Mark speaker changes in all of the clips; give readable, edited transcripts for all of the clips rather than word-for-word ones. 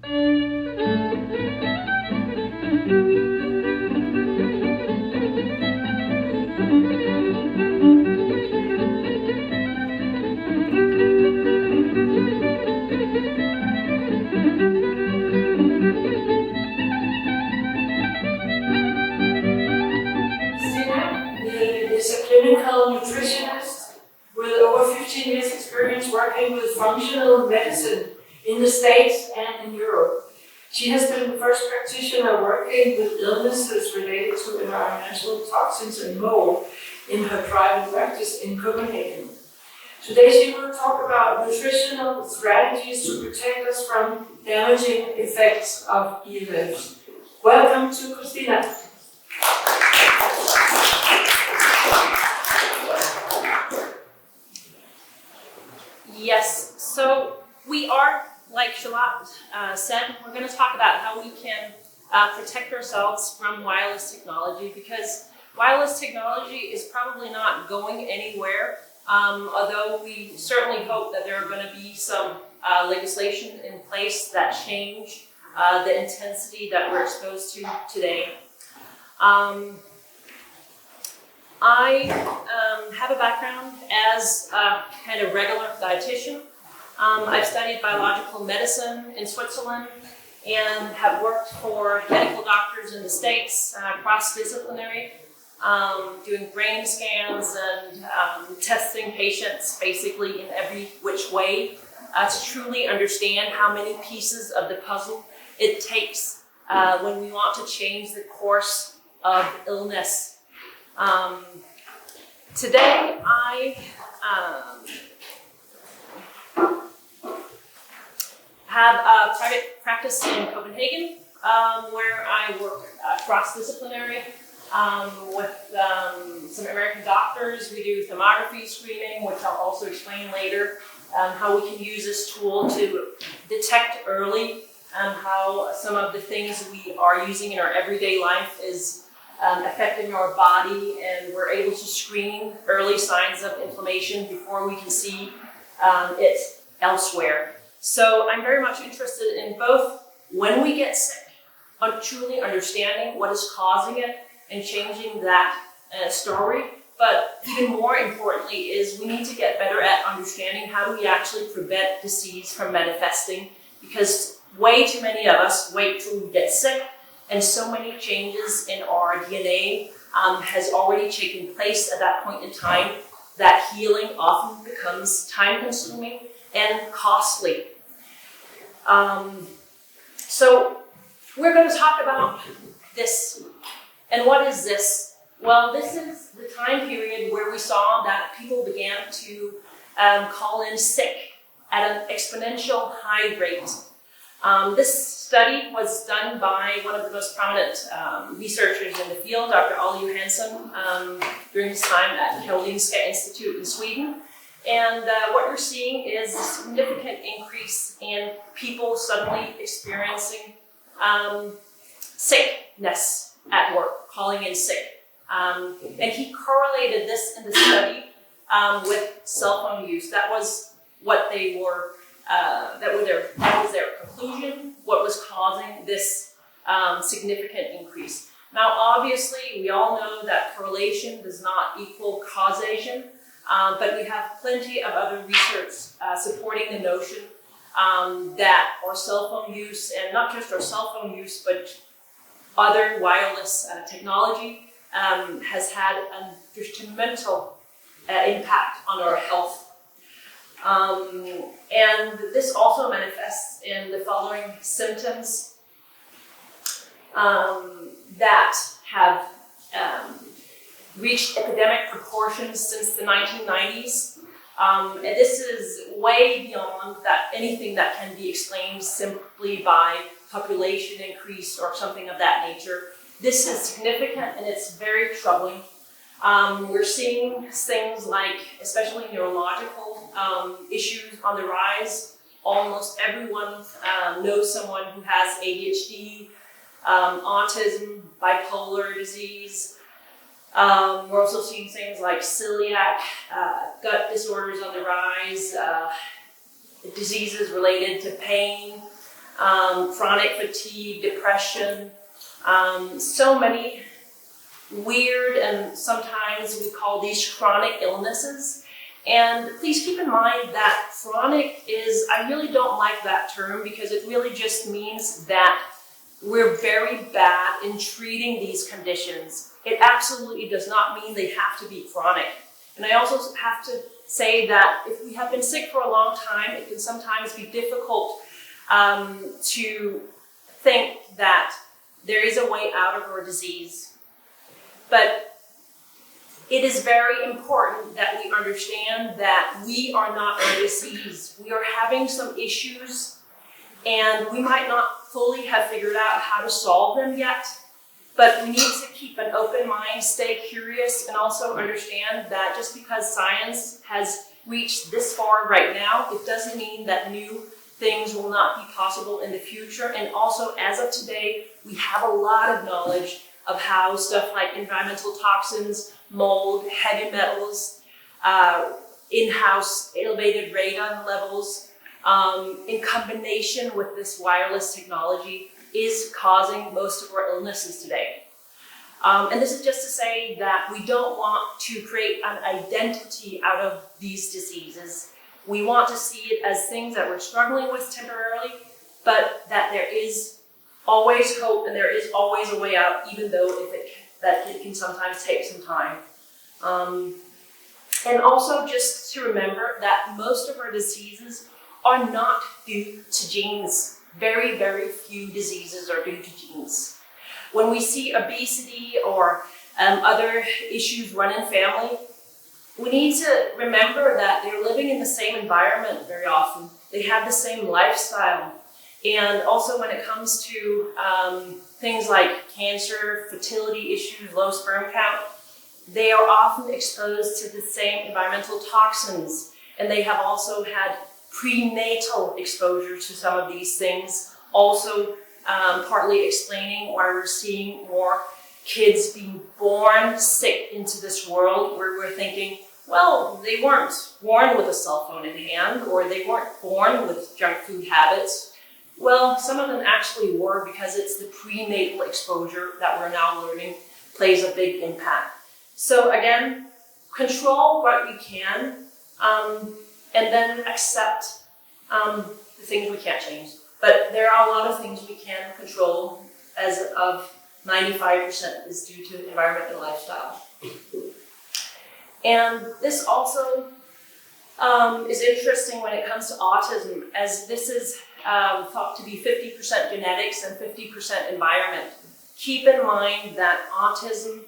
Speaker 1: Is a clinical nutritionist with over 15 years experience working with functional medicine in the States and in Europe. She has been the first practitioner working with illnesses related to environmental toxins and mold in her private practice in Copenhagen. Today she will talk about nutritional strategies to protect us from damaging effects of EMFs. Welcome to Christina.
Speaker 2: Yes, so we are, like Charlotte said, we're going to talk about how we can protect ourselves from wireless technology, because wireless technology is probably not going anywhere, although we certainly hope that there are going to be some legislation in place that change the intensity that we're exposed to today. I have a background as a kind of regular dietitian. I've studied biological medicine in Switzerland and have worked for medical doctors in the States, cross-disciplinary, doing brain scans and testing patients basically in every which way to truly understand how many pieces of the puzzle it takes when we want to change the course of illness. Today I have a private practice in Copenhagen where I work cross-disciplinary with some American doctors. We do thermography screening, which I'll also explain later, how we can use this tool to detect early how some of the things we are using in our everyday life is affecting our body, and we're able to screen early signs of inflammation before we can see it elsewhere. So I'm very much interested in both when we get sick, truly understanding what is causing it and changing that story, but even more importantly is we need to get better at understanding how do we actually prevent disease from manifesting, because way too many of us wait till we get sick, and so many changes in our DNA has already taken place at that point in time that healing often becomes time-consuming and costly. So we're going to talk about this. And what is this? Well, this is the time period where we saw that people began to call in sick at an exponential high rate. This study was done by one of the most prominent researchers in the field, Dr. Ole Johansson, during his time at Karolinska Institute in Sweden. And what you're seeing is a significant increase in people suddenly experiencing sickness at work, calling in sick. And he correlated this in the study with cell phone use. That was what they were. That was their conclusion, what was causing this significant increase. Now, obviously, we all know that correlation does not equal causation, but we have plenty of other research supporting the notion that our cell phone use, and not just our cell phone use, but other wireless technology has had a detrimental impact on our health. And this also manifests in the following symptoms that have reached epidemic proportions since the 1990s. And this is way beyond that anything that can be explained simply by population increase or something of that nature. This is significant and it's very troubling. We're seeing things like, especially neurological issues on the rise. Almost everyone knows someone who has ADHD, autism, bipolar disease. We're also seeing things like celiac, gut disorders on the rise, diseases related to pain, chronic fatigue, depression, so many weird, and sometimes we call these chronic illnesses. And please keep in mind that chronic is, I really don't like that term because it really just means that we're very bad in treating these conditions. It absolutely does not mean they have to be chronic. And I also have to say that if we have been sick for a long time, it can sometimes be difficult to think that there is a way out of our disease. But it is very important that we understand that we are not a disease. We are having some issues, and we might not fully have figured out how to solve them yet, but we need to keep an open mind, stay curious, and also understand that just because science has reached this far right now, it doesn't mean that new things will not be possible in the future. And also, as of today, we have a lot of knowledge of how stuff like environmental toxins, mold, heavy metals, in-house elevated radon levels, in combination with this wireless technology, is causing most of our illnesses today. And this is just to say that we don't want to create an identity out of these diseases. We want to see it as things that we're struggling with temporarily, but that there is always hope and there is always a way out, even though it can sometimes take some time. And also just to remember that most of our diseases are not due to genes. Very, very few diseases are due to genes. When we see obesity or other issues run in family, we need to remember that they're living in the same environment very often. They have the same lifestyle. And also when it comes to things like cancer, fertility issues, low sperm count, they are often exposed to the same environmental toxins. And they have also had prenatal exposure to some of these things, also partly explaining why we're seeing more kids being born sick into this world, where we're thinking, well, they weren't born with a cell phone in hand, or they weren't born with junk food habits. Well, some of them actually were, because it's the prenatal exposure that we're now learning plays a big impact. So again, control what we can, and then accept the things we can't change. But there are a lot of things we can control, as of 95% is due to environment and lifestyle. And this also is interesting when it comes to autism, as this is thought to be 50% genetics and 50% environment. Keep in mind that autism,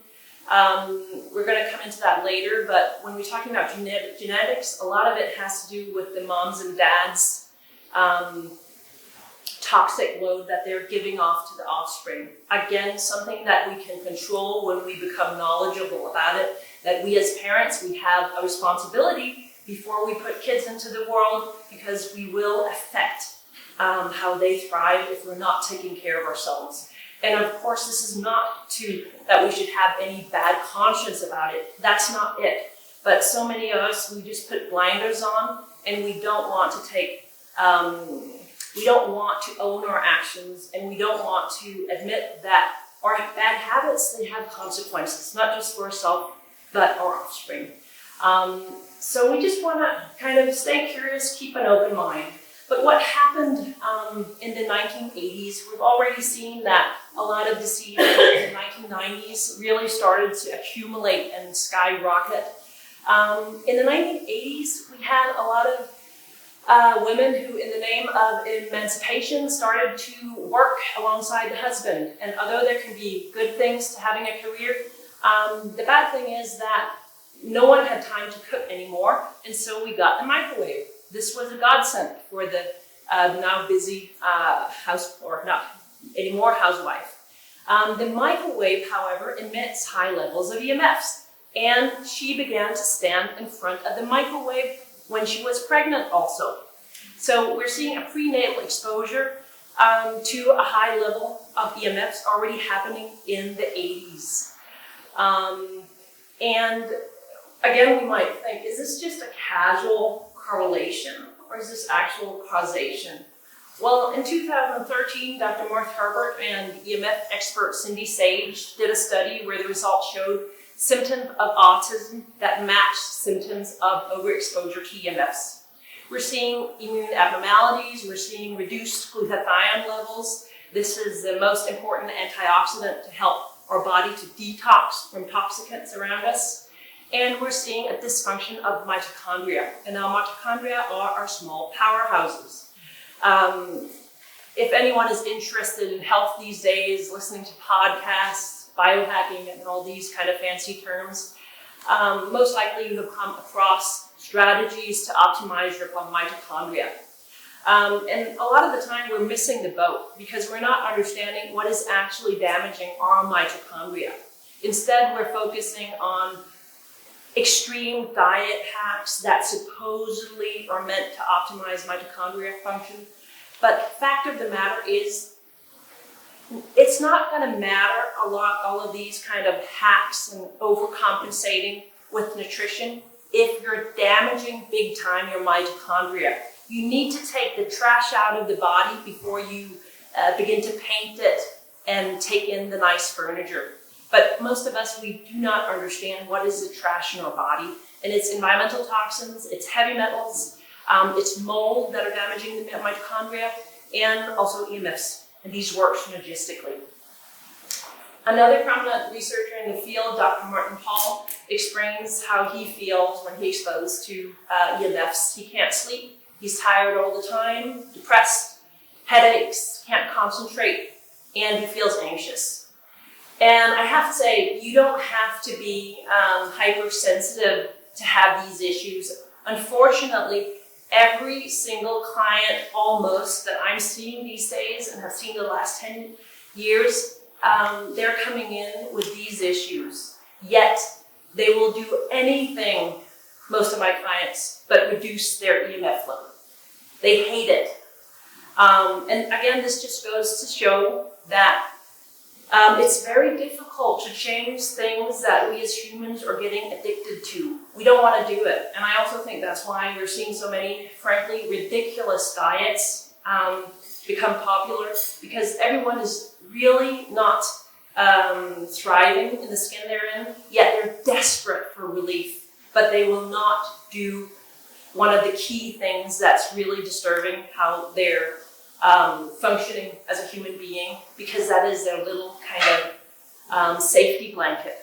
Speaker 2: we're going to come into that later, but when we're talking about genetics, a lot of it has to do with the moms and dads' toxic load that they're giving off to the offspring. Again, something that we can control when we become knowledgeable about it, that we as parents, we have a responsibility before we put kids into the world, because we will affect how they thrive if we're not taking care of ourselves. And of course, this is not that we should have any bad conscience about it. That's not it. But so many of us, we just put blinders on, and we don't want to take, we don't want to own our actions, and we don't want to admit that our bad habits, they have consequences, not just for ourselves, but our offspring. So we just want to kind of stay curious, keep an open mind. But what happened in the 1980s, we've already seen that a lot of disease in the 1990s really started to accumulate and skyrocket. In the 1980s, we had a lot of women who, in the name of emancipation, started to work alongside the husband. And although there can be good things to having a career, the bad thing is that no one had time to cook anymore, and so we got the microwave. This was a godsend for the now busy not anymore housewife. The microwave, however, emits high levels of EMFs, and she began to stand in front of the microwave when she was pregnant also. So we're seeing a prenatal exposure to a high level of EMFs already happening in the 80s. And again, we might think, is this just a casual correlation, or is this actual causation? Well, in 2013, Dr. Martha Herbert and EMF expert Cindy Sage did a study where the results showed symptoms of autism that matched symptoms of overexposure to EMFs. We're seeing immune abnormalities, we're seeing reduced glutathione levels. This is the most important antioxidant to help our body to detox from toxicants around us. And we're seeing a dysfunction of mitochondria. And now mitochondria are our small powerhouses. If anyone is interested in health these days, listening to podcasts, biohacking, and all these kind of fancy terms, most likely you have come across strategies to optimize your mitochondria. And a lot of the time we're missing the boat because we're not understanding what is actually damaging our mitochondria. Instead, we're focusing on extreme diet hacks that supposedly are meant to optimize mitochondria function. But fact of the matter is, it's not going to matter a lot, all of these kind of hacks and overcompensating with nutrition, if you're damaging big time your mitochondria. You need to take the trash out of the body before you begin to paint it and take in the nice furniture. But most of us, we do not understand what is the trash in our body. And it's environmental toxins, it's heavy metals, it's mold that are damaging the mitochondria, and also EMFs. And these work synergistically. Another prominent researcher in the field, Dr. Martin Paul, explains how he feels when he's exposed to EMFs. He can't sleep, he's tired all the time, depressed, headaches, can't concentrate, and he feels anxious. And I have to say, you don't have to be hypersensitive to have these issues. Unfortunately, every single client almost that I'm seeing these days and have seen the last 10 years, they're coming in with these issues. Yet, they will do anything, most of my clients, but reduce their EMF load. They hate it. And again, this just goes to show that it's very difficult to change things that we as humans are getting addicted to. We don't want to do it. And I also think that's why we're seeing so many, frankly, ridiculous diets become popular, because everyone is really not thriving in the skin they're in, yet they're desperate for relief, but they will not do one of the key things that's really disturbing how they're functioning as a human being, because that is their little kind of safety blanket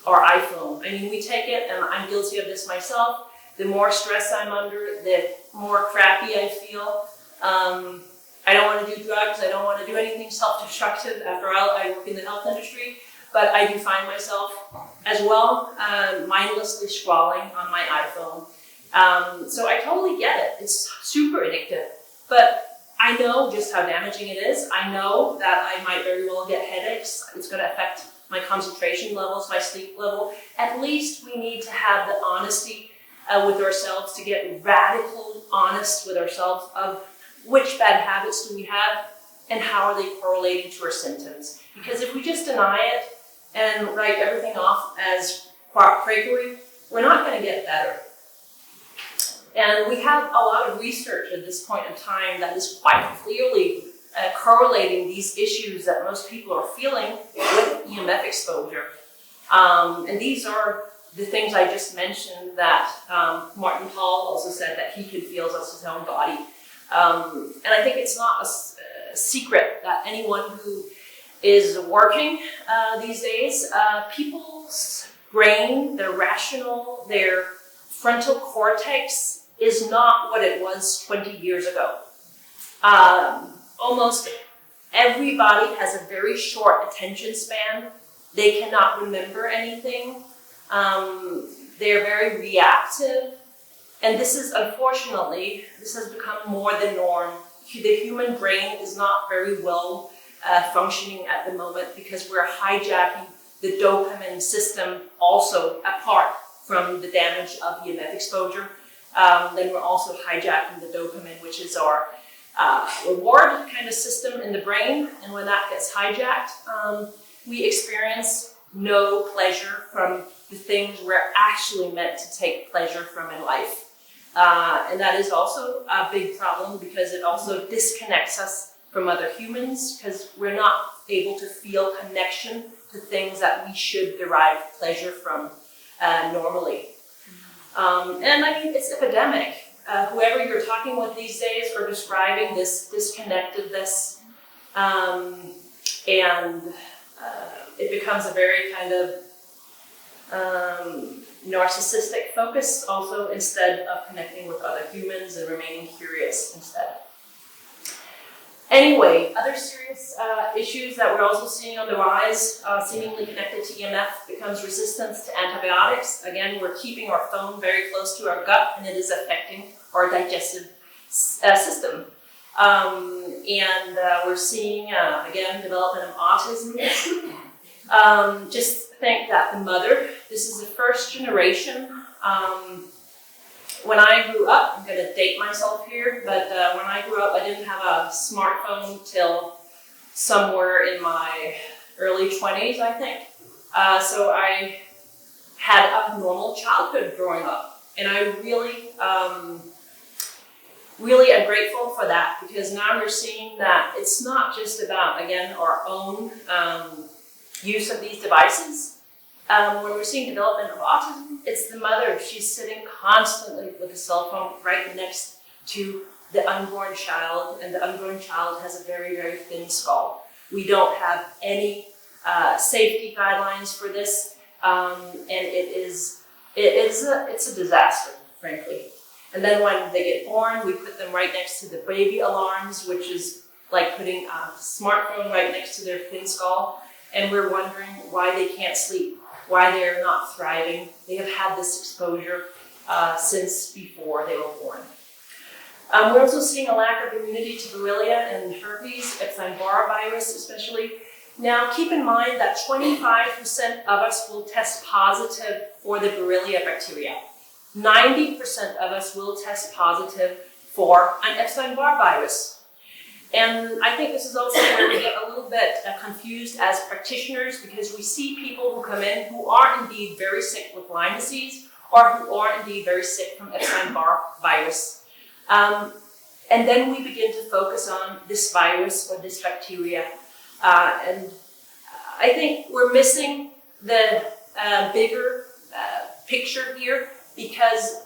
Speaker 2: or iPhone. I mean, we take it, and I'm guilty of this myself. The more stress I'm under, the more crappy I feel. I don't want to do drugs. I don't want to do anything self-destructive. After all, I work in the health industry, but I do find myself as well mindlessly scrolling on my iPhone. So I totally get it. It's super addictive, but I know just how damaging it is. I know that I might very well get headaches. It's going to affect my concentration levels, my sleep level. At least we need to have the honesty with ourselves, to get radical honest with ourselves of which bad habits do we have and how are they correlating to our symptoms. Because if we just deny it and write everything off as quackery, we're not going to get better. And we have a lot of research at this point in time that is quite clearly correlating these issues that most people are feeling with EMF exposure. And these are the things I just mentioned that Martin Paul also said that he could feel as his own body. And I think it's not a secret that anyone who is working these days, people's brain, their rational, their frontal cortex is not what it was 20 years ago. Almost everybody has a very short attention span. They cannot remember anything. They're very reactive. And this is, unfortunately, this has become more the norm. The human brain is not very well functioning at the moment because we're hijacking the dopamine system also, apart from the damage of EMF exposure. Then we're also hijacking the dopamine, which is our reward kind of system in the brain. And when that gets hijacked, we experience no pleasure from the things we're actually meant to take pleasure from in life. And that is also a big problem because it also disconnects us from other humans because we're not able to feel connection to things that we should derive pleasure from normally. And I mean, it's epidemic. Whoever you're talking with these days are describing this disconnectedness, and it becomes a very kind of narcissistic focus also, instead of connecting with other humans and remaining curious instead. Anyway, other serious issues that we're also seeing on the rise, seemingly connected to EMF, becomes resistance to antibiotics. Again, we're keeping our phone very close to our gut, and it is affecting our digestive system. And we're seeing, again, development of autism. Just think that the mother, this is the first generation. When I grew up, I'm going to date myself here, but when I grew up, I didn't have a smartphone till somewhere in my early 20s, I think. So I had a normal childhood growing up, and I really am grateful for that, because now we're seeing that it's not just about, again, our own use of these devices. When we're seeing development of autism, it's the mother. She's sitting constantly with a cell phone right next to the unborn child, and the unborn child has a very, very thin skull. We don't have any safety guidelines for this, and it's a disaster, frankly. And then when they get born, we put them right next to the baby alarms, which is like putting a smartphone right next to their thin skull, and we're wondering why they can't sleep, why they're not thriving. They have had this exposure since before they were born. We're also seeing a lack of immunity to Borrelia and herpes, Epstein-Barr virus especially. Now, keep in mind that 25% of us will test positive for the Borrelia bacteria. 90% of us will test positive for an Epstein-Barr virus. And I think this is also where we get a little bit confused as practitioners, because we see people who come in who are indeed very sick with Lyme disease, or who are indeed very sick from Epstein-Barr virus. And then we begin to focus on this virus or this bacteria. And I think we're missing the bigger picture here, because,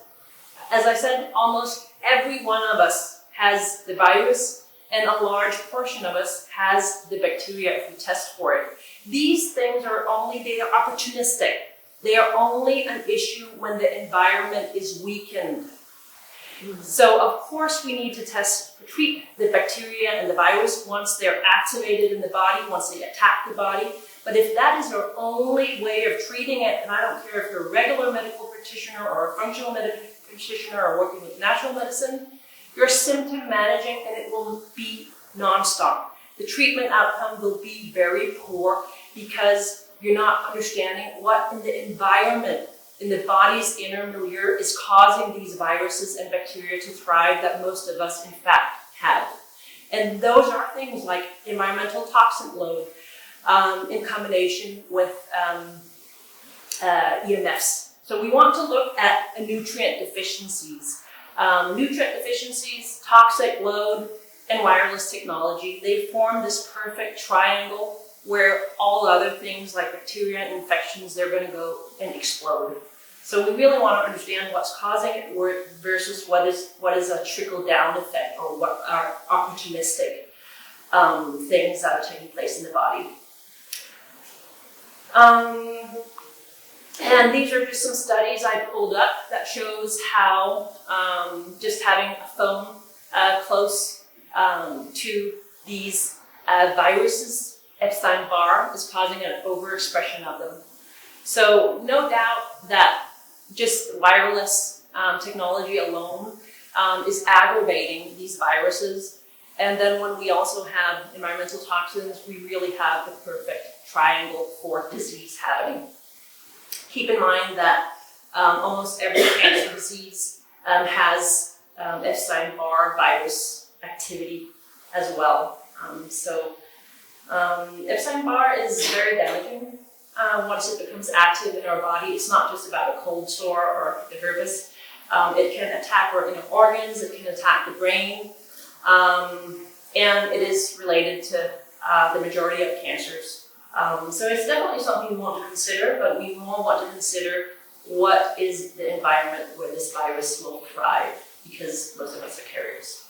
Speaker 2: as I said, almost every one of us has the virus, and a large portion of us has the bacteria if we test for it. These things they are opportunistic. They are only an issue when the environment is weakened. So, of course, we need to treat the bacteria and the virus once they're activated in the body, once they attack the body. But if that is our only way of treating it, and I don't care if you're a regular medical practitioner or a functional medical practitioner or working with natural medicine, you're symptom managing, and it will be nonstop. The treatment outcome will be very poor because you're not understanding what in the environment, in the body's inner milieu, is causing these viruses and bacteria to thrive that most of us, in fact, have. And those are things like environmental toxin load in combination with EMFs. So we want to look at nutrient deficiencies. Nutrient deficiencies, toxic load, and wireless technology, they form this perfect triangle where all other things like bacteria and infections, they're going to go and explode. So we really want to understand what's causing it versus what is a trickle-down effect, or what are opportunistic things that are taking place in the body. And these are just some studies I pulled up that shows how just having a phone close to these viruses, Epstein-Barr, is causing an overexpression of them. So no doubt that just wireless technology alone is aggravating these viruses. And then when we also have environmental toxins, we really have the perfect triangle for disease happening. Keep in mind that almost every cancer disease has Epstein-Barr virus activity as well. Epstein-Barr is very damaging. Once it becomes active in our body, it's not just about a cold sore or the herpes. It can attack our inner organs, it can attack the brain, and it is related to the majority of cancers. So it's definitely something we want to consider, but we more want to consider what is the environment where this virus will thrive, because most of us are carriers.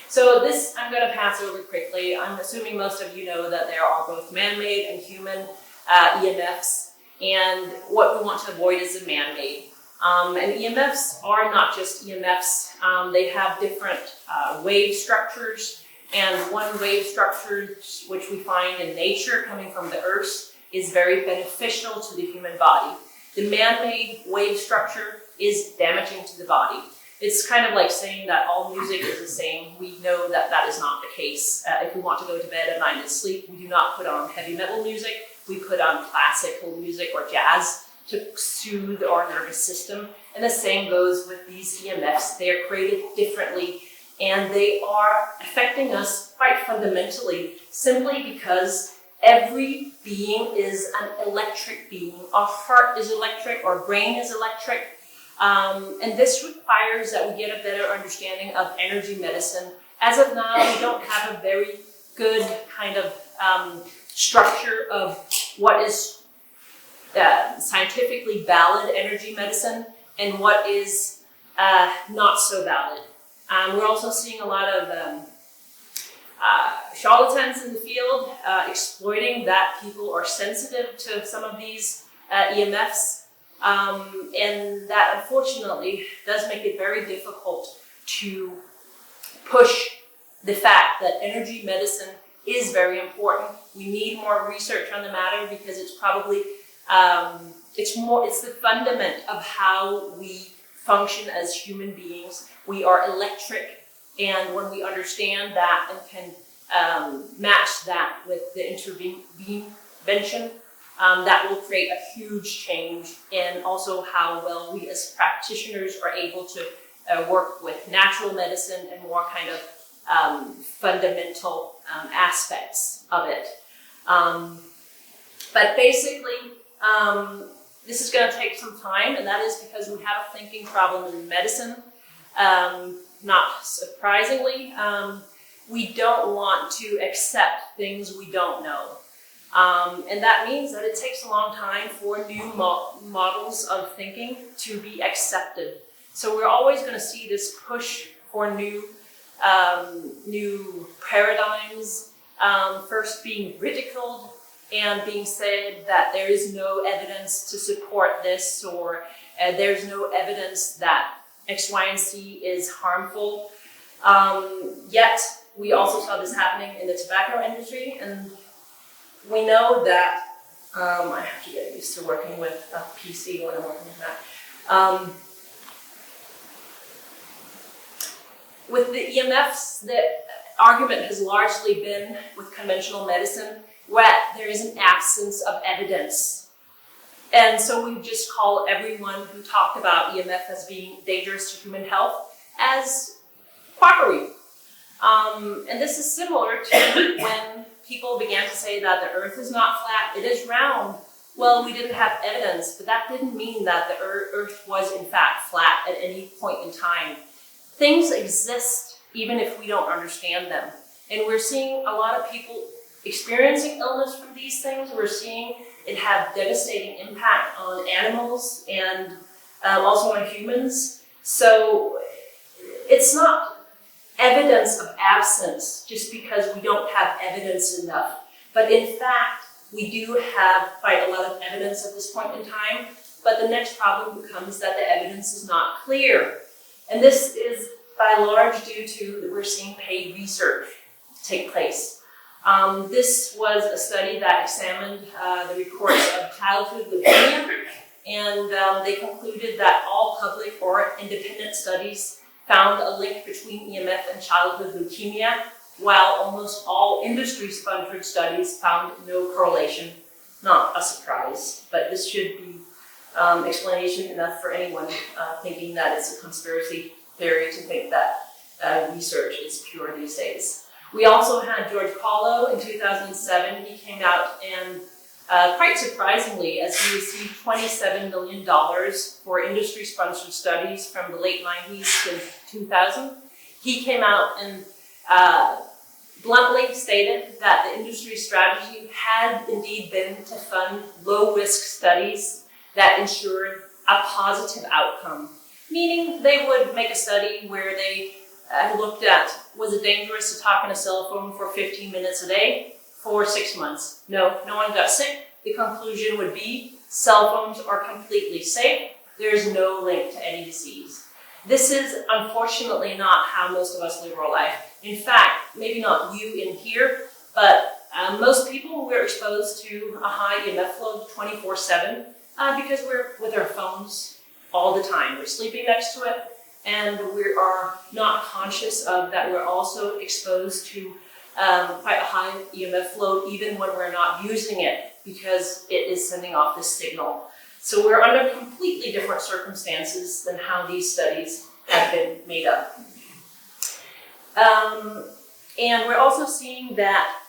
Speaker 2: So this I'm going to pass over quickly. I'm assuming most of you know that there are both man-made and human EMFs, and what we want to avoid is the man-made. And EMFs are not just EMFs, they have different wave structures, and one wave structure which we find in nature coming from the earth is very beneficial to the human body. The man-made wave structure is damaging to the body. It's kind of like saying that all music is the same. We know that that is not the case. If we want to go to bed at night and sleep, we do not put on heavy metal music. We put on classical music or jazz to soothe our nervous system. And the same goes with these EMFs. They are created differently, and they are affecting us quite fundamentally, simply because every being is an electric being. Our heart is electric, our brain is electric, and this requires that we get a better understanding of energy medicine. As of now, we don't have a very good kind of structure of what is scientifically valid energy medicine and what is not so valid. We're also seeing a lot of charlatans in the field exploiting that people are sensitive to some of these EMFs, and that unfortunately does make it very difficult to push the fact that energy medicine is very important. We need more research on the matter because it's probably it's the fundament of how we function as human beings. We are electric, and when we understand that and can match that with the intervention, that will create a huge change in also how well we as practitioners are able to work with natural medicine and more kind of fundamental aspects of it. But basically, this is going to take some time, and that is because we have a thinking problem in medicine. Not surprisingly, we don't want to accept things we don't know. And that means that it takes a long time for new models of thinking to be accepted. So we're always going to see this push for new paradigms, first being ridiculed and being said that there is no evidence to support this, or there's no evidence that X, Y, and Z is harmful. Yet we also saw this happening in the tobacco industry, and we know that I have to get used to working with a PC when I'm working with that. With the EMFs, the argument has largely been with conventional medicine where there is an absence of evidence. And so we just call everyone who talked about EMF as being dangerous to human health as quackery. And this is similar to when people began to say that the earth is not flat, it is round. Well, we didn't have evidence, but that didn't mean that the earth was in fact flat at any point in time. Things exist even if we don't understand them. And we're seeing a lot of people experiencing illness from these things. We're seeing it have devastating impact on animals and also on humans. So it's not evidence of absence just because we don't have evidence enough. But in fact, we do have quite a lot of evidence at this point in time. But the next problem becomes that the evidence is not clear. And this is by large due to that we're seeing paid research take place. This was a study that examined the reports of childhood leukemia, and they concluded that all public or independent studies found a link between EMF and childhood leukemia, while almost all industry-sponsored studies found no correlation. Not a surprise, but this should be explanation enough for anyone thinking that it's a conspiracy theory to think that research is pure these days. We also had George Paulo in 2007. He came out and quite surprisingly, as he received $27 million for industry-sponsored studies from the late 90s to 2000, he came out and bluntly stated that the industry strategy had indeed been to fund low-risk studies that ensured a positive outcome, meaning they would make a study where they looked at, was it dangerous to talk on a cell phone for 15 minutes a day for 6 months? No, no one got sick. The conclusion would be cell phones are completely safe. There's no link to any disease. This is unfortunately not how most of us live our life. In fact, maybe not you in here, but most people, we're exposed to a high EMF load 24/7 because we're with our phones all the time. We're sleeping next to it, and we are not conscious of that we're also exposed to quite a high EMF load even when we're not using it because it is sending off this signal. So we're under completely different circumstances than how these studies have been made up. And we're also seeing that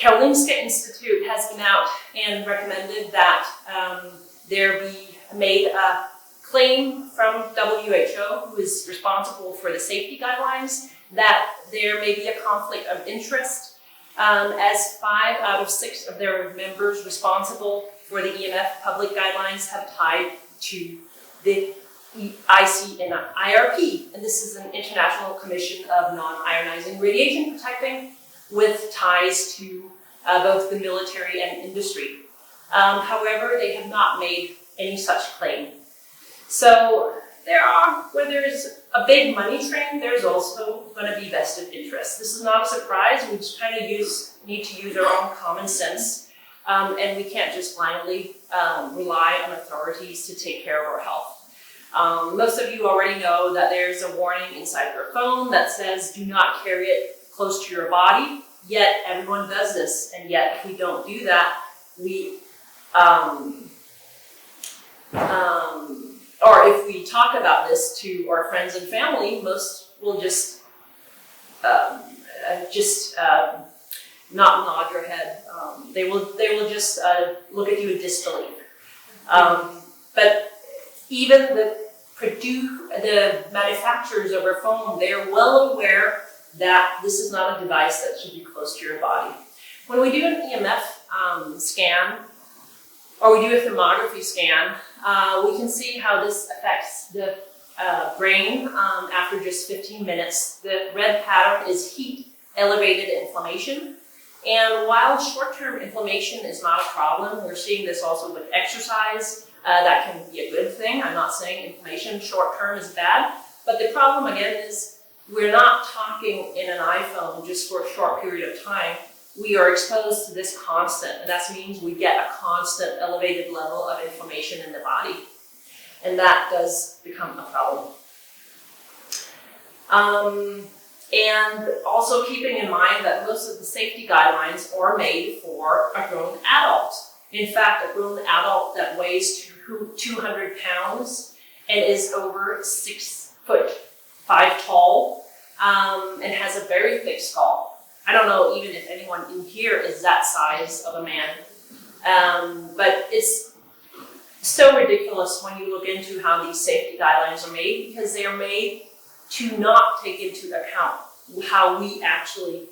Speaker 2: Karolinska Institute has been out and recommended that there be made a claim from WHO, who is responsible for the safety guidelines, that there may be a conflict of interest, as 5 out of 6 of their members responsible for the EMF public guidelines have tied to the IC and IRP, and this is an International Commission of Non-Ionizing Radiation Protecting, with ties to both the military and industry. However, they have not made any such claim. So where there's a big money train, there's also going to be vested interest. This is not a surprise. We just kind of need to use our own common sense, and we can't just blindly rely on authorities to take care of our health. Most of you already know that there's a warning inside your phone that says do not carry it close to your body, yet everyone does this, and yet if we don't do that, or if we talk about this to our friends and family, most will just not nod your head. They will just look at you in disbelief. But even the manufacturers of our phone, they are well aware that this is not a device that should be close to your body. When we do an EMF scan, or we do a thermography scan, we can see how this affects the brain after just 15 minutes. The red pattern is heat, elevated inflammation. And while short-term inflammation is not a problem, we're seeing this also with exercise. That can be a good thing. I'm not saying inflammation short-term is bad, but the problem again is we're not talking in an iPhone just for a short period of time. We are exposed to this constant, and that means we get a constant elevated level of inflammation in the body, and that does become a problem. And also keeping in mind that most of the safety guidelines are made for a grown adult. In fact, a grown adult that weighs 200 pounds and is over 6'5" tall and has a very thick skull. I don't know even if anyone in here is that size of a man, but it's so ridiculous when you look into how these safety guidelines are made, because they are made to not take into account how we actually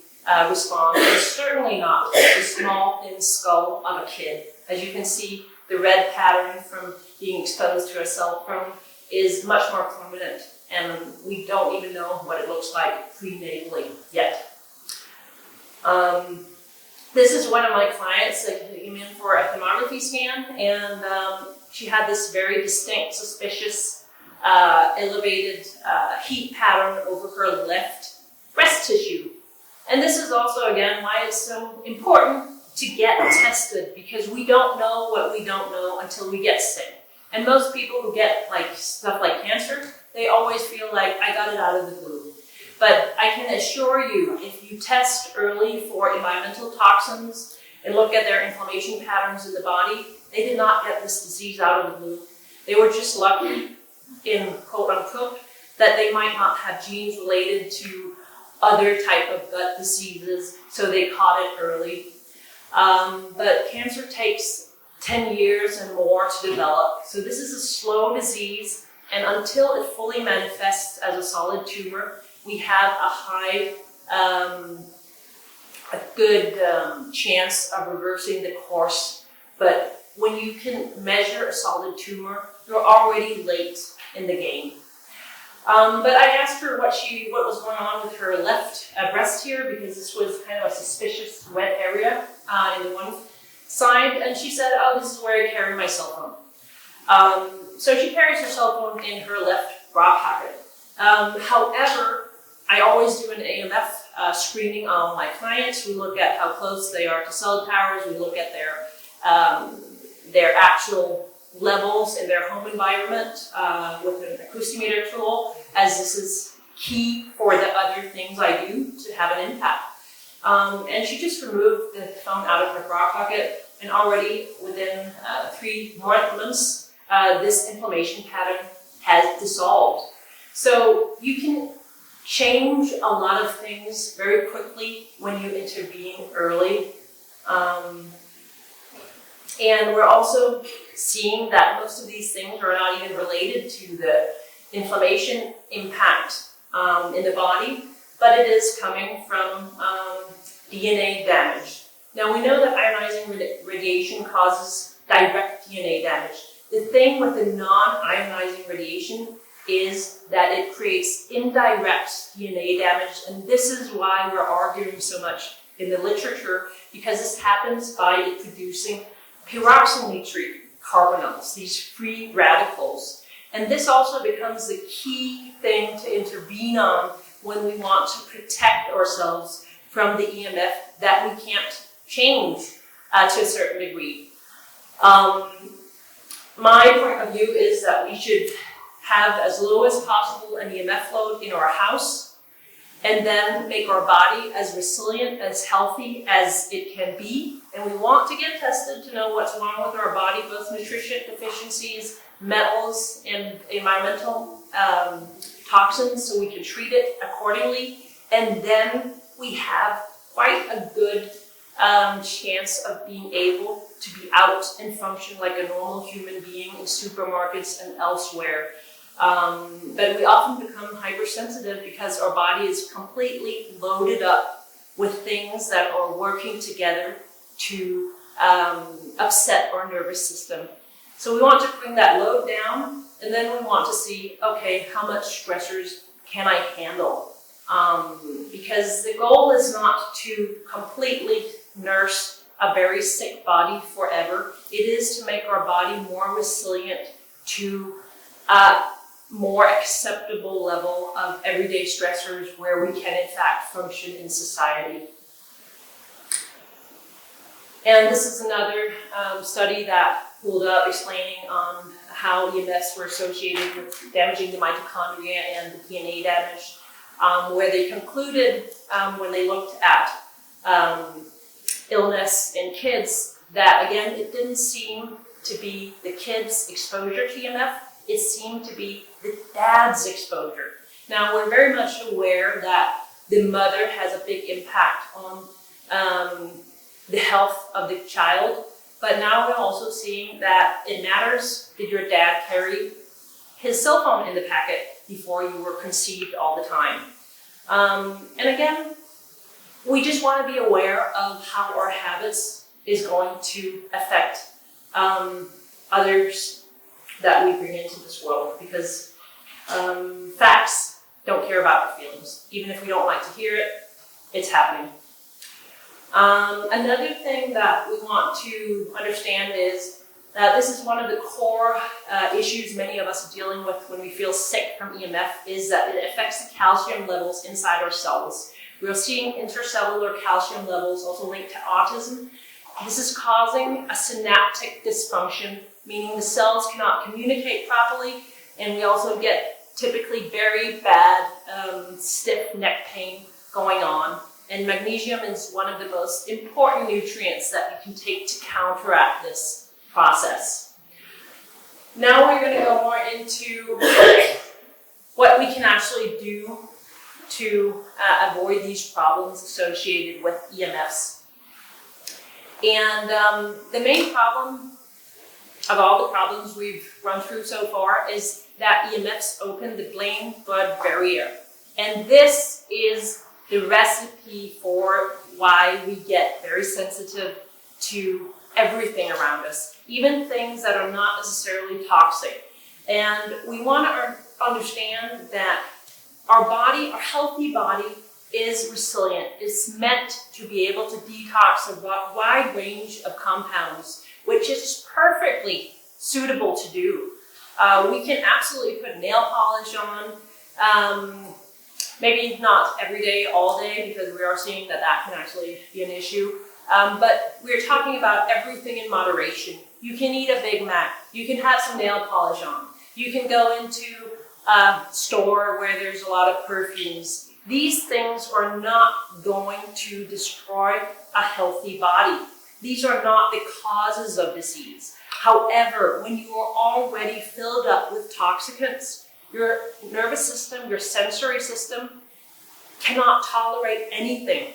Speaker 2: respond, and certainly not the small thin skull of a kid. As you can see, the red pattern from being exposed to a cell phone is much more prominent, and we don't even know what it looks like prenatally yet. This is one of my clients that came in for a thermography scan, and she had this very distinct, suspicious, elevated heat pattern over her left breast tissue. And this is also, again, why it's so important to get tested, because we don't know what we don't know until we get sick. And most people who get stuff like cancer, they always feel like, I got it out of the blue. But I can assure you, if you test early for environmental toxins and look at their inflammation patterns in the body, they did not get this disease out of the blue. They were just lucky, in quote unquote, that they might not have genes related to other type of gut diseases, so they caught it early. But cancer takes 10 years and more to develop. So this is a slow disease, and until it fully manifests as a solid tumor, we have a good chance of reversing the course. But when you can measure a solid tumor, you're already late in the game. But I asked her what was going on with her left breast here, because this was kind of a suspicious wet area in the one side, and she said, "Oh, this is where I carry my cell phone." So she carries her cell phone in her left bra pocket. However, I always do an EMF screening on my clients. We look at how close they are to cell towers. We look at their actual levels in their home environment with an acoustimeter tool, as this is key for the other things I do to have an impact. And she just removed the phone out of her bra pocket, and already within 3 months, this inflammation pattern has dissolved. So you can change a lot of things very quickly when you intervene early. And we're also seeing that most of these things are not even related to the inflammation impact in the body, but it is coming from DNA damage. Now we know that ionizing radiation causes direct DNA damage. The thing with the non-ionizing radiation is that it creates indirect DNA damage, and this is why we're arguing so much in the literature, because this happens by it producing peroxynitrate carbonyls, these free radicals. And this also becomes the key thing to intervene on when we want to protect ourselves from the EMF that we can't change to a certain degree. My point of view is that we should have as low as possible an EMF load in our house, and then make our body as resilient, as healthy as it can be. And we want to get tested to know what's wrong with our body, both nutrition deficiencies, metals, and environmental toxins, so we can treat it accordingly. And then we have quite a good chance of being able to be out and function like a normal human being in supermarkets and elsewhere. But we often become hypersensitive because our body is completely loaded up with things that are working together to upset our nervous system. So we want to bring that load down, and then we want to see, okay, how much stressors can I handle? Because the goal is not to completely nurse a very sick body forever. It is to make our body more resilient to more acceptable level of everyday stressors where we can in fact function in society. And this is another study that pulled up explaining how EMFs were associated with damaging the mitochondria and the DNA damage, where they concluded when they looked at illness in kids that, again, it didn't seem to be the kid's exposure to EMF, it seemed to be the dad's exposure. Now, we're very much aware that the mother has a big impact on the health of the child, but now we're also seeing that it matters, did your dad carry his cell phone in the packet before you were conceived all the time? And again, we just want to be aware of how our habits is going to affect others that we bring into this world, because facts don't care about our feelings. Even if we don't like to hear it, it's happening. Another thing that we want to understand is that this is one of the core issues many of us are dealing with when we feel sick from EMF, is that it affects the calcium levels inside our cells. We're seeing intercellular calcium levels also linked to autism. This is causing a synaptic dysfunction, meaning the cells cannot communicate properly, and we also get typically very bad stiff neck pain going on. And magnesium is one of the most important nutrients that you can take to counteract this process. Now we're going to go more into what we can actually do to avoid these problems associated with EMFs. And the main problem of all the problems we've run through so far is that EMFs open the brain-blood barrier. And this is the recipe for why we get very sensitive to everything around us, even things that are not necessarily toxic. And we want to understand that our body, our healthy body, is resilient. It's meant to be able to detox a wide range of compounds, which is perfectly suitable to do. We can absolutely put nail polish on, maybe not every day, all day, because we are seeing that that can actually be an issue. But we're talking about everything in moderation. You can eat a Big Mac. You can have some nail polish on. You can go into a store where there's a lot of perfumes. These things are not going to destroy a healthy body. These are not the causes of disease. However, when you are already filled up with toxicants, your nervous system, your sensory system cannot tolerate anything.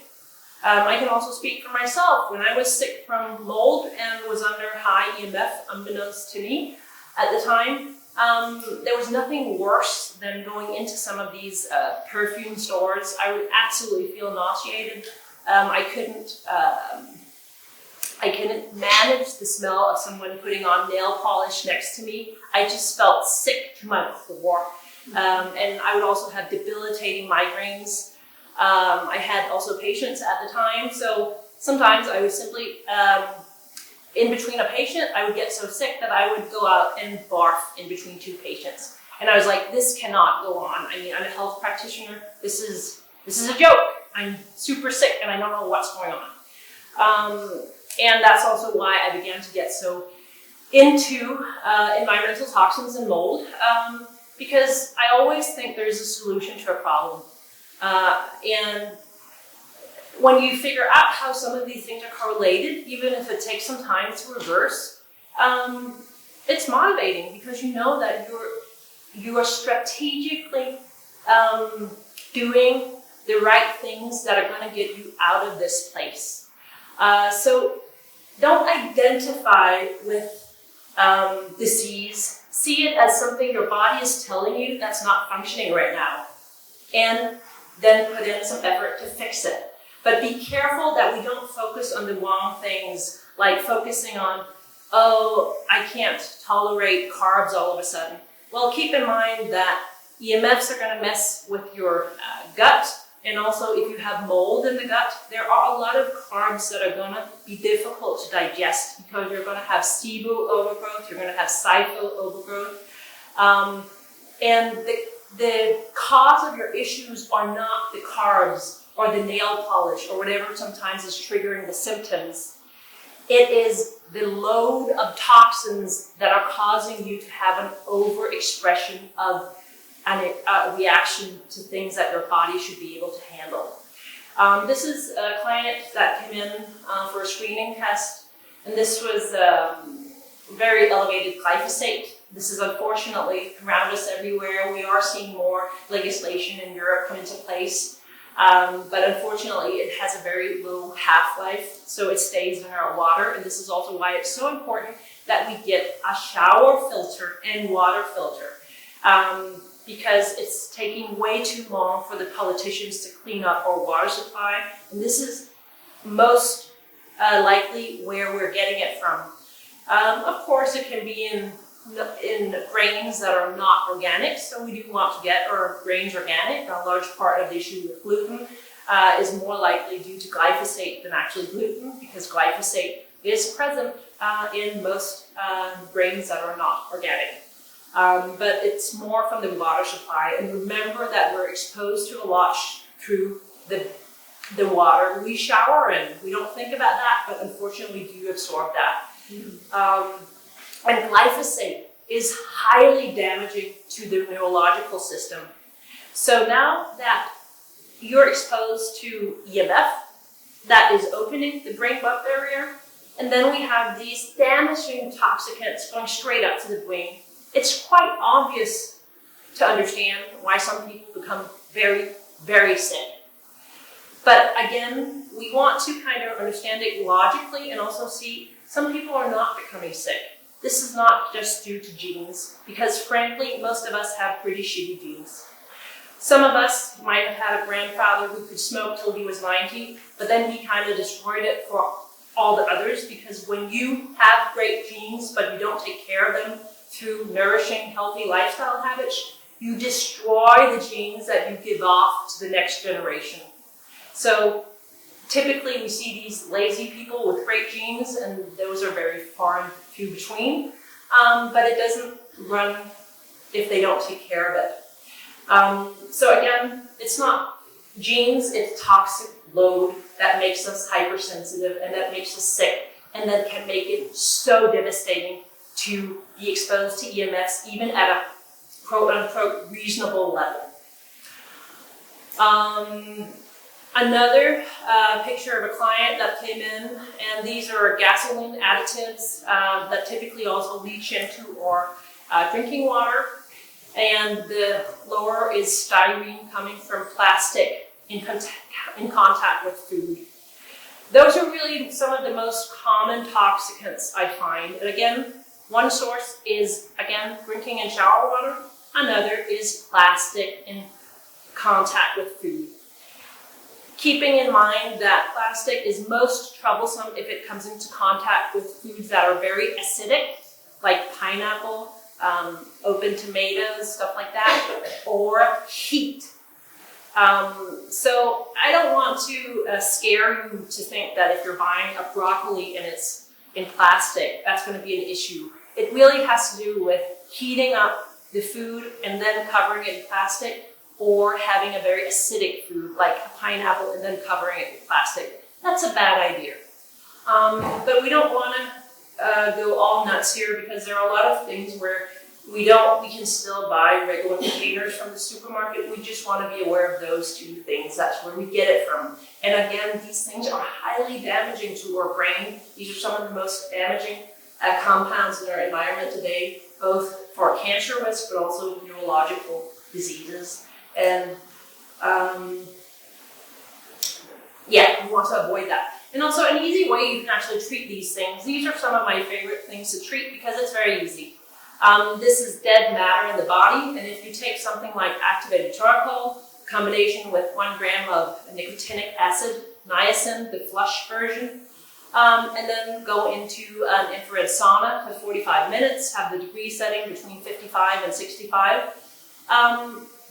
Speaker 2: I can also speak for myself. When I was sick from mold and was under high EMF, unbeknownst to me at the time, there was nothing worse than going into some of these perfume stores. I would absolutely feel nauseated. I couldn't manage the smell of someone putting on nail polish next to me. I just felt sick to my core. And I would also have debilitating migraines. I had also patients at the time, so sometimes I would simply, in between a patient, I would get so sick that I would go out and barf in between two patients. And I was like, this cannot go on. I mean, I'm a health practitioner. This is a joke. I'm super sick and I don't know what's going on. And that's also why I began to get so into environmental toxins and mold, because I always think there's a solution to a problem. And when you figure out how some of these things are correlated, even if it takes some time to reverse, it's motivating because you know that you are strategically doing the right things that are going to get you out of this place. So don't identify with disease. See it as something your body is telling you that's not functioning right now. And then put in some effort to fix it. But be careful that we don't focus on the wrong things, like focusing on, oh, I can't tolerate carbs all of a sudden. Well, keep in mind that EMFs are going to mess with your gut. And also, if you have mold in the gut, there are a lot of carbs that are going to be difficult to digest because you're going to have SIBO overgrowth, you're going to have SIFO overgrowth. And the cause of your issues are not the carbs or the nail polish or whatever sometimes is triggering the symptoms. It is the load of toxins that are causing you to have an overexpression of a reaction to things that your body should be able to handle. This is a client that came in for a screening test, and this was very elevated glyphosate. This is unfortunately around us everywhere. We are seeing more legislation in Europe come into place, but unfortunately it has a very low half-life, so it stays in our water, and this is also why it's so important that we get a shower filter and water filter. Because it's taking way too long for the politicians to clean up our water supply. And this is most likely where we're getting it from. Of course, it can be in grains that are not organic, so we do want to get our grains organic. A large part of the issue with gluten is more likely due to glyphosate than actually gluten, because glyphosate is present in most grains that are not organic. But it's more from the water supply. And remember that we're exposed to a lot through the water we shower in. We don't think about that, but unfortunately we do absorb that. And glyphosate is highly damaging to the neurological system. So now that you're exposed to EMF, that is opening the brain-blood barrier, and then we have these damaging toxicants going straight up to the brain. It's quite obvious to understand why some people become very, very sick. But again, we want to kind of understand it logically and also see some people are not becoming sick. This is not just due to genes, because frankly, most of us have pretty shitty genes. Some of us might have had a grandfather who could smoke till he was 90, but then he kind of destroyed it for all the others, because when you have great genes, but you don't take care of them through nourishing, healthy lifestyle habits, you destroy the genes that you give off to the next generation. So typically we see these lazy people with great genes, and those are very far and few between, but it doesn't run if they don't take care of it. So again, it's not genes, it's toxic load that makes us hypersensitive and that makes us sick, and that can make it so devastating to be exposed to EMFs even at a quote-unquote reasonable level. Another picture of a client that came in, and these are gasoline additives that typically also leach into our drinking water, and the lower is styrene coming from plastic in contact with food. Those are really some of the most common toxicants I find. And again, one source is, again, drinking and shower water. Another is plastic in contact with food. Keeping in mind that plastic is most troublesome if it comes into contact with foods that are very acidic, like pineapple, open tomatoes, stuff like that, or heat. So I don't want to scare you to think that if you're buying a broccoli and it's in plastic, that's going to be an issue. It really has to do with heating up the food and then covering it in plastic, or having a very acidic food like a pineapple and then covering it with plastic. That's a bad idea. But we don't want to go all nuts here, because there are a lot of things where we can still buy regular containers from the supermarket. We just want to be aware of those two things. That's where we get it from. And again, these things are highly damaging to our brain. These are some of the most damaging compounds in our environment today, both for cancer risk, but also neurological diseases. And yeah, we want to avoid that. And also an easy way you can actually treat these things. These are some of my favorite things to treat because it's very easy. This is dead matter in the body, and if you take something like activated charcoal, combination with 1 gram of nicotinic acid, niacin, the flush version, and then go into an infrared sauna for 45 minutes, have the degree setting between 55 and 65,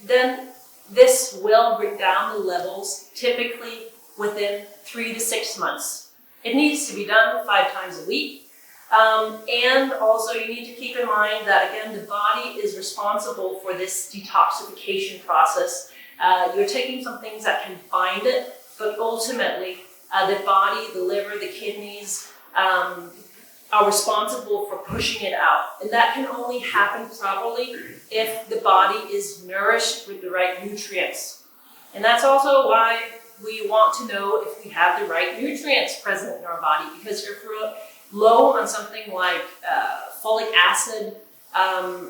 Speaker 2: then this will bring down the levels typically within 3 to 6 months. It needs to be done 5 times a week. And also you need to keep in mind that, again, the body is responsible for this detoxification process. You're taking some things that can bind it, but ultimately the body, the liver, the kidneys are responsible for pushing it out. And that can only happen properly if the body is nourished with the right nutrients. And that's also why we want to know if we have the right nutrients present in our body, because if we're low on something like folic acid,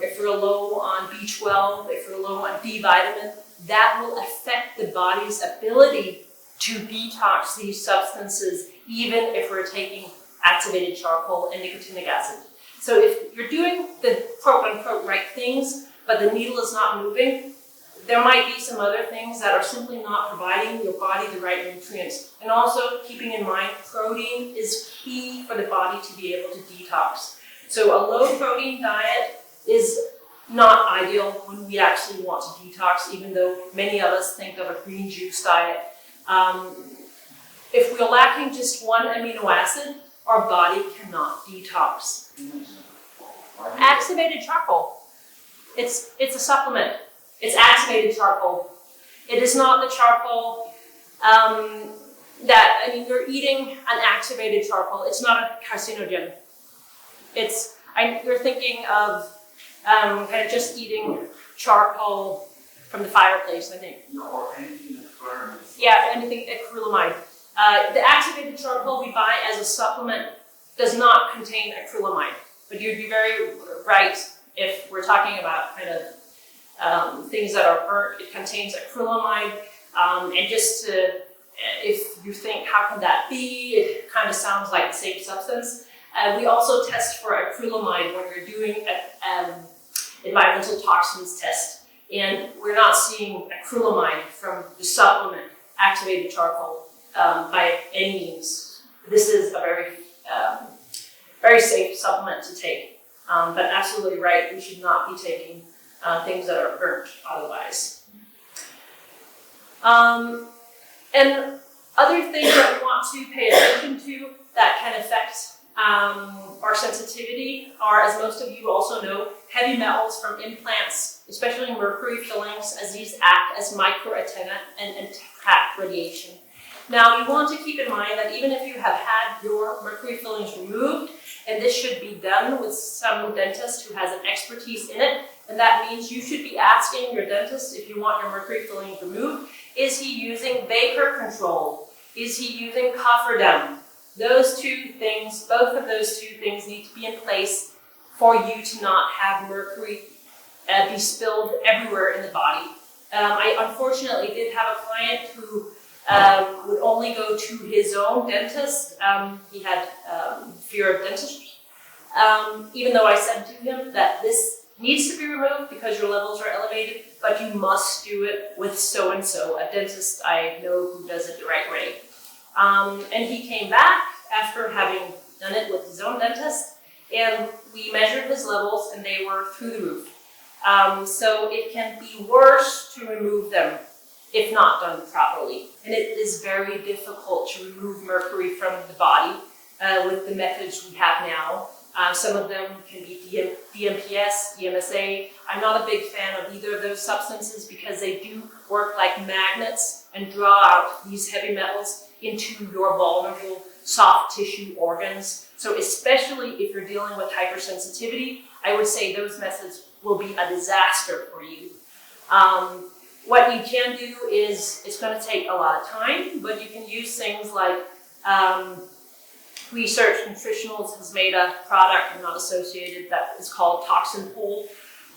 Speaker 2: if we're low on B12, if we're low on D vitamin, that will affect the body's ability to detox these substances, even if we're taking activated charcoal and nicotinic acid. So if you're doing the quote-unquote right things, but the needle is not moving, there might be some other things that are simply not providing your body the right nutrients. And also keeping in mind, protein is key for the body to be able to detox. So a low protein diet is not ideal when we actually want to detox, even though many of us think of a green juice diet. If we're lacking just 1 amino acid, our body cannot detox. Activated charcoal. It's a supplement. It's activated charcoal. It is not the charcoal you're eating an activated charcoal. It's not a carcinogen. You're thinking of kind of just eating charcoal from the fireplace, I think.
Speaker 3: Or anything that burns.
Speaker 2: Yeah, anything, acrylamide. The activated charcoal we buy as a supplement does not contain acrylamide. But you'd be very right if we're talking about kind of things that are burnt. It contains acrylamide. And just to if you think, how can that be? It kind of sounds like the same substance. We also test for acrylamide when you're doing environmental toxins test. And we're not seeing acrylamide from the supplement activated charcoal by any means. This is a very safe supplement to take. But absolutely right, we should not be taking things that are burnt otherwise. And other things that we want to pay attention to that can affect our sensitivity are, as most of you also know, heavy metals from implants, especially mercury fillings, as these act as microantenna and trap radiation. Now, you want to keep in mind that even if you have had your mercury fillings removed, and this should be done with some dentist who has an expertise in it, and that means you should be asking your dentist, if you want your mercury fillings removed, is he using vapor control? Is he using cofferdam? Those two things, both of those two things need to be in place for you to not have mercury be spilled everywhere in the body. I unfortunately did have a client who would only go to his own dentist. He had fear of dentistry. Even though I said to him that this needs to be removed because your levels are elevated, but you must do it with so-and-so, a dentist I know who does it the right way. And he came back after having done it with his own dentist, and we measured his levels and they were through the roof. So it can be worse to remove them if not done properly. And it is very difficult to remove mercury from the body with the methods we have now. Some of them can be DMPS, DMSA. I'm not a big fan of either of those substances because they do work like magnets and draw out these heavy metals into your vulnerable soft tissue organs. So especially if you're dealing with hypersensitivity, I would say those methods will be a disaster for you. What you can do is, it's going to take a lot of time, but you can use things like Research Nutritionist has made a product, I'm not associated, that is called Toxin Pool.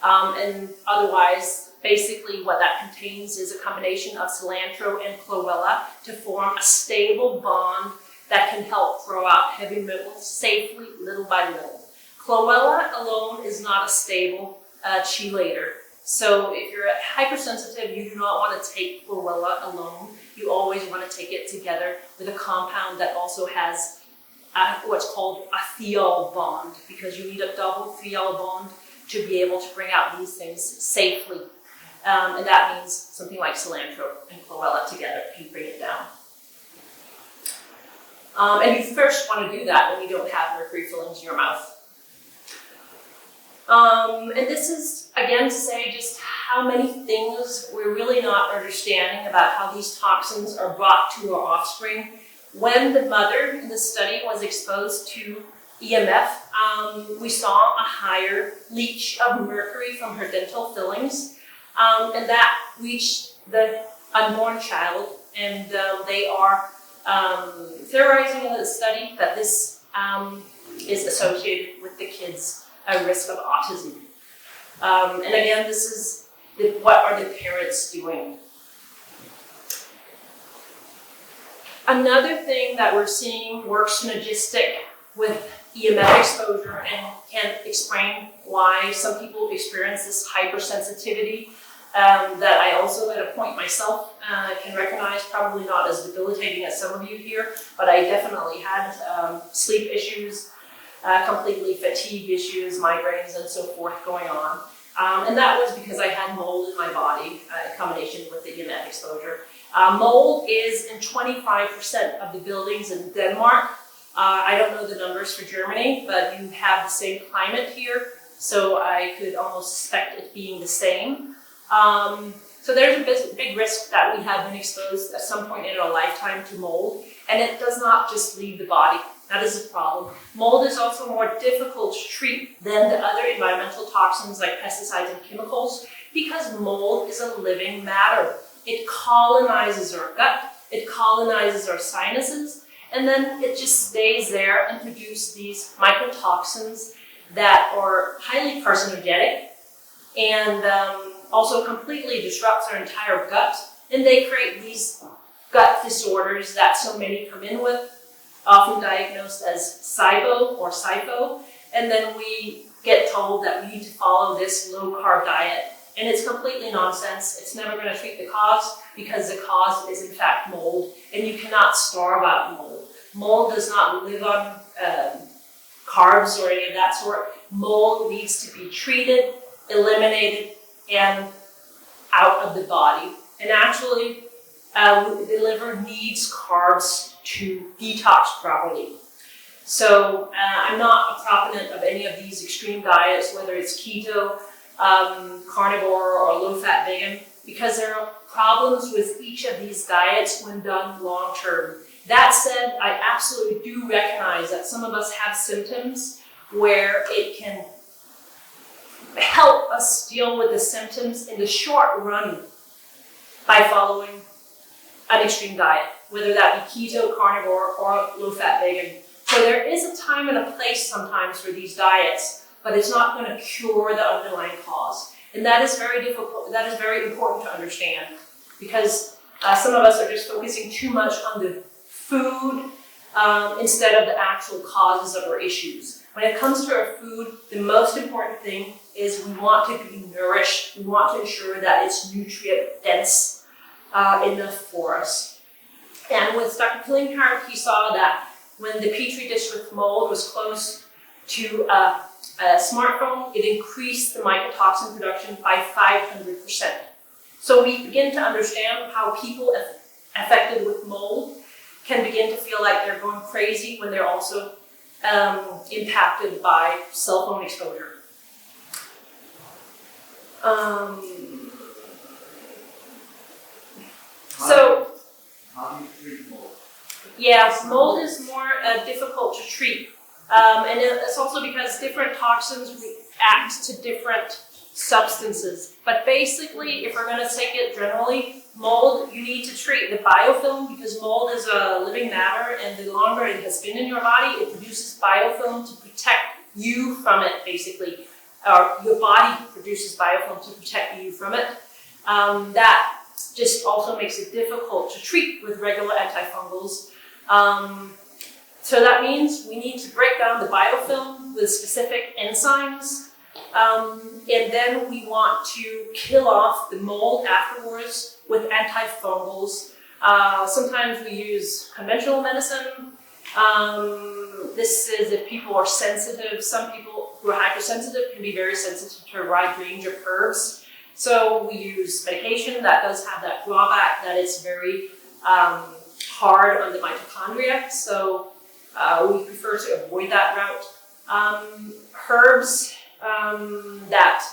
Speaker 2: And otherwise, basically what that contains is a combination of cilantro and chlorella to form a stable bond that can help throw out heavy metals safely, little by little. Chlorella alone is not a stable chelator. So if you're hypersensitive, you do not want to take chlorella alone. You always want to take it together with a compound that also has what's called a thiol bond, because you need a double thiol bond to be able to bring out these things safely. And that means something like cilantro and chlorella together can bring it down. And you first want to do that when you don't have mercury fillings in your mouth. And this is, again, to say just how many things we're really not understanding about how these toxins are brought to our offspring. When the mother in the study was exposed to EMF, we saw a higher leach of mercury from her dental fillings, and that reached the unborn child, and they are theorizing in the study that this is associated with the kid's risk of autism. And again, this is what are the parents doing? Another thing that we're seeing works synergistic with EMF exposure and can explain why some people experience this hypersensitivity that I also at a point myself can recognize, probably not as debilitating as some of you here, but I definitely had sleep issues, completely fatigue issues, migraines, and so forth going on. And that was because I had mold in my body in combination with the EMF exposure. Mold is in 25% of the buildings in Denmark. I don't know the numbers for Germany, but you have the same climate here, so I could almost suspect it being the same. So there's a big risk that we have been exposed at some point in our lifetime to mold, and it does not just leave the body. That is a problem. Mold is also more difficult to treat than the other environmental toxins like pesticides and chemicals because mold is a living matter. It colonizes our gut, it colonizes our sinuses, and then it just stays there and produces these mycotoxins that are highly carcinogenic and also completely disrupts our entire gut, and they create these gut disorders that so many come in with, often diagnosed as SIBO or SIFO, and then we get told that we need to follow this low-carb diet. And it's completely nonsense. It's never going to treat the cause, because the cause is in fact mold, and you cannot starve out mold. Mold does not live on carbs or any of that sort. Mold needs to be treated, eliminated, and out of the body. And actually, the liver needs carbs to detox properly. So I'm not a proponent of any of these extreme diets, whether it's keto, carnivore, or low-fat vegan, because there are problems with each of these diets when done long-term. That said, I absolutely do recognize that some of us have symptoms where it can help us deal with the symptoms in the short run by following an extreme diet, whether that be keto, carnivore, or low-fat vegan. So there is a time and a place sometimes for these diets, but it's not going to cure the underlying cause. And that is very difficult, that is very important to understand, because some of us are just focusing too much on the food instead of the actual causes of our issues. When it comes to our food, the most important thing is we want to be nourished. We want to ensure that it's nutrient dense enough for us. And with Dr. Pillinghart, he saw that when the petri dish with mold was close to a smartphone, it increased the mycotoxin production by 500%. So we begin to understand how people affected with mold can begin to feel like they're going crazy when they're also impacted by cell phone exposure.
Speaker 3: How do you treat mold?
Speaker 2: Yeah, mold is more difficult to treat. And it's also because different toxins react to different substances. But basically, if we're going to take it generally, mold, you need to treat the biofilm, because mold is a living matter, and the longer it has been in your body, it produces biofilm to protect you from it, basically. Or your body produces biofilm to protect you from it. That just also makes it difficult to treat with regular antifungals. So that means we need to break down the biofilm with specific enzymes, and then we want to kill off the mold afterwards with antifungals. Sometimes we use conventional medicine. This is if people are sensitive. Some people who are hypersensitive can be very sensitive to a wide range of herbs. So we use medication that does have that drawback that it's very hard on the mitochondria. So we prefer to avoid that route. Herbs that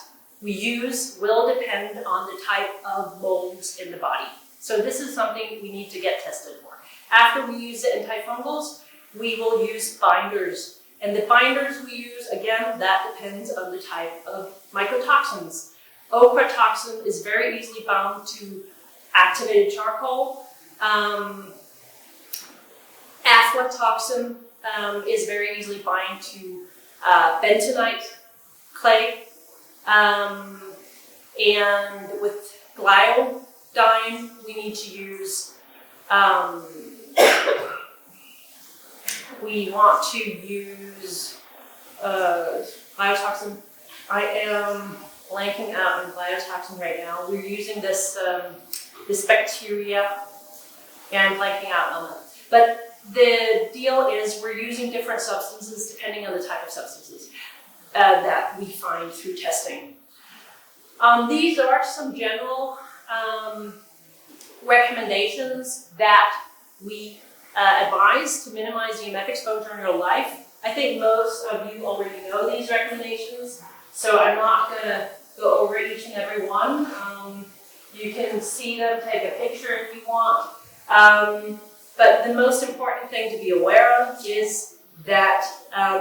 Speaker 2: we use will depend on the type of molds in the body. So this is something we need to get tested for. After we use the antifungals, we will use binders. And the binders we use, again, that depends on the type of mycotoxins. Okra toxin is very easily bound to activated charcoal. Aflatoxin is very easily bound to bentonite clay. And with gliadine, we need to use, we want to use gliotoxin. I am blanking out on gliotoxin right now. We're using this this bacteria, and I'm blanking out on it. But the deal is we're using different substances depending on the type of substances that we find through testing. These are some general recommendations that we advise to minimize EMF exposure in your life. I think most of you already know these recommendations, so I'm not going to go over each and every one. You can see them, take a picture if you want. But the most important thing to be aware of is that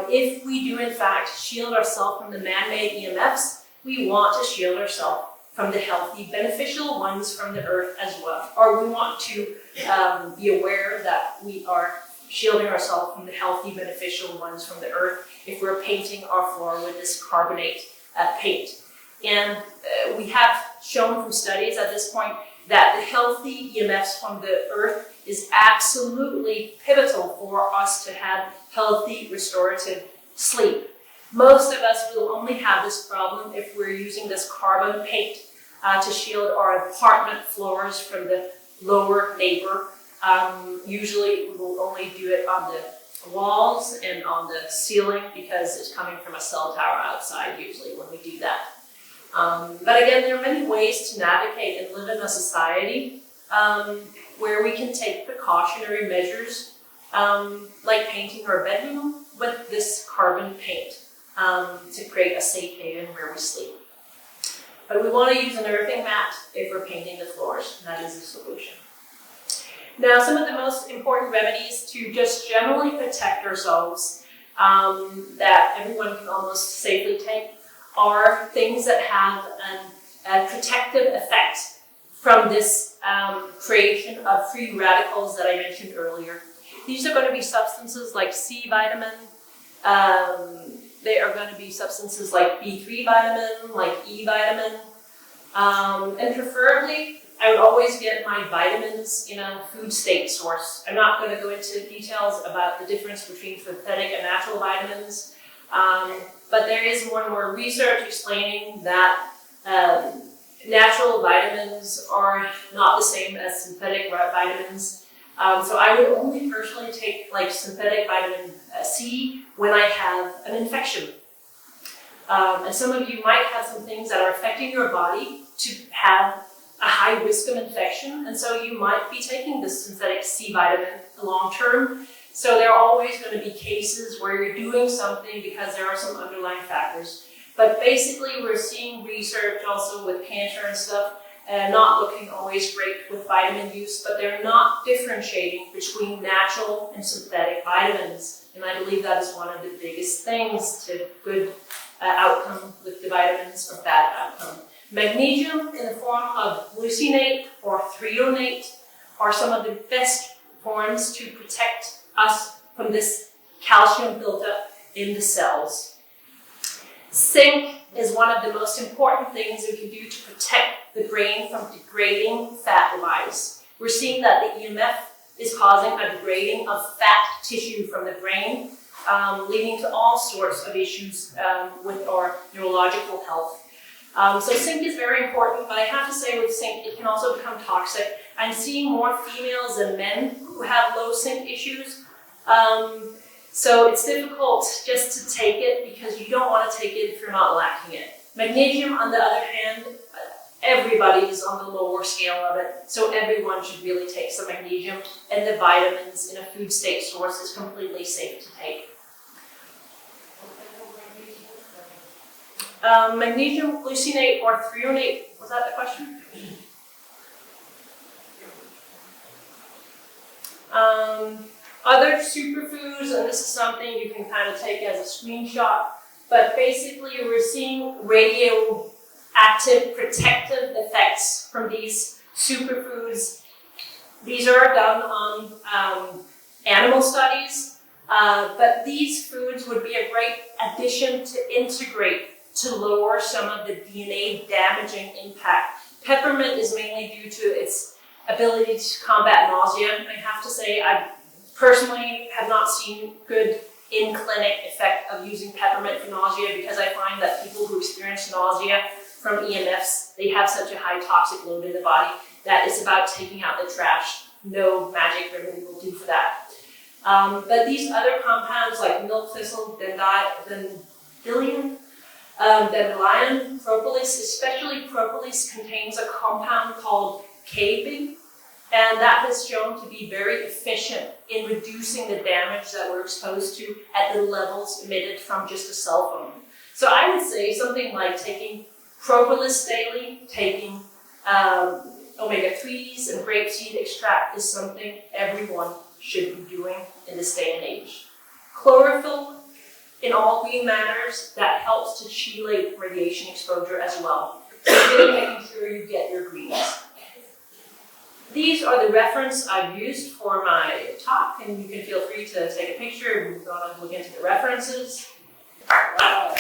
Speaker 2: if we do in fact shield ourselves from the man-made EMFs, we want to shield ourselves from the healthy, beneficial ones from the earth as well. Or we want to be aware that we are shielding ourselves from the healthy, beneficial ones from the earth if we're painting our floor with this carbonate paint. And we have shown from studies at this point that the healthy EMFs from the earth is absolutely pivotal for us to have healthy restorative sleep. Most of us will only have this problem if we're using this carbon paint to shield our apartment floors from the lower neighbor. Usually we will only do it on the walls and on the ceiling because it's coming from a cell tower outside usually when we do that. But again, there are many ways to navigate and live in a society where we can take precautionary measures like painting our bedroom with this carbon paint to create a safe haven where we sleep. But we want to use an earthing mat if we're painting the floors, and that is the solution. Now, some of the most important remedies to just generally protect ourselves that everyone can almost safely take are things that have a protective effect from this creation of free radicals that I mentioned earlier. These are going to be substances like C vitamin. They are going to be substances like B3 vitamin, like E vitamin. And preferably, I would always get my vitamins in a food state source. I'm not going to go into details about the difference between synthetic and natural vitamins. But there is more and more research explaining that natural vitamins are not the same as synthetic vitamins. So I would only personally take like synthetic vitamin C when I have an infection. And some of you might have some things that are affecting your body to have a high risk of infection, and so you might be taking this synthetic C vitamin long term. So there are always going to be cases where you're doing something because there are some underlying factors. But basically, we're seeing research also with cancer and stuff, not looking always great with vitamin use, but they're not differentiating between natural and synthetic vitamins. And I believe that is one of the biggest things to good outcome with the vitamins or bad outcome. Magnesium in the form of glucinate or threonate are some of the best forms to protect us from this calcium buildup in the cells. Zinc is one of the most important things we can do to protect the brain from degrading fat lies. We're seeing that the EMF is causing a degrading of fat tissue from the brain, leading to all sorts of issues with our neurological health. So zinc is very important, but I have to say with zinc, it can also become toxic. I'm seeing more females than men who have low zinc issues. So it's difficult just to take it because you don't want to take it if you're not lacking it. Magnesium, on the other hand, everybody is on the lower scale of it. So everyone should really take some magnesium, and the vitamins in a food state source is completely safe to take. Magnesium, glucinate, or threonate, was that the question? Other superfoods, and this is something you can kind of take as a screenshot, but basically we're seeing radioactive protective effects from these superfoods. These are done on animal studies, but these foods would be a great addition to integrate to lower some of the DNA damaging impact. Peppermint is mainly due to its ability to combat nausea. I have to say, I personally have not seen good in-clinic effect of using peppermint for nausea because I find that people who experience nausea from EMFs, they have such a high toxic load in the body that it's about taking out the trash. No magic remedy will do for that. But these other compounds like milk thistle, dandelion, propolis, especially propolis, contains a compound called K-big, and that has shown to be very efficient in reducing the damage that we're exposed to at the levels emitted from just a cell phone. So I would say something like taking propolis daily, taking omega-3s and grapeseed extract is something everyone should be doing in this day and age. Chlorophyll in all green matters, that helps to chelate radiation exposure as well. So really making sure you get your greens. These are the reference I've used for my talk, and you can feel free to take a picture if you want to look into the references. Wow.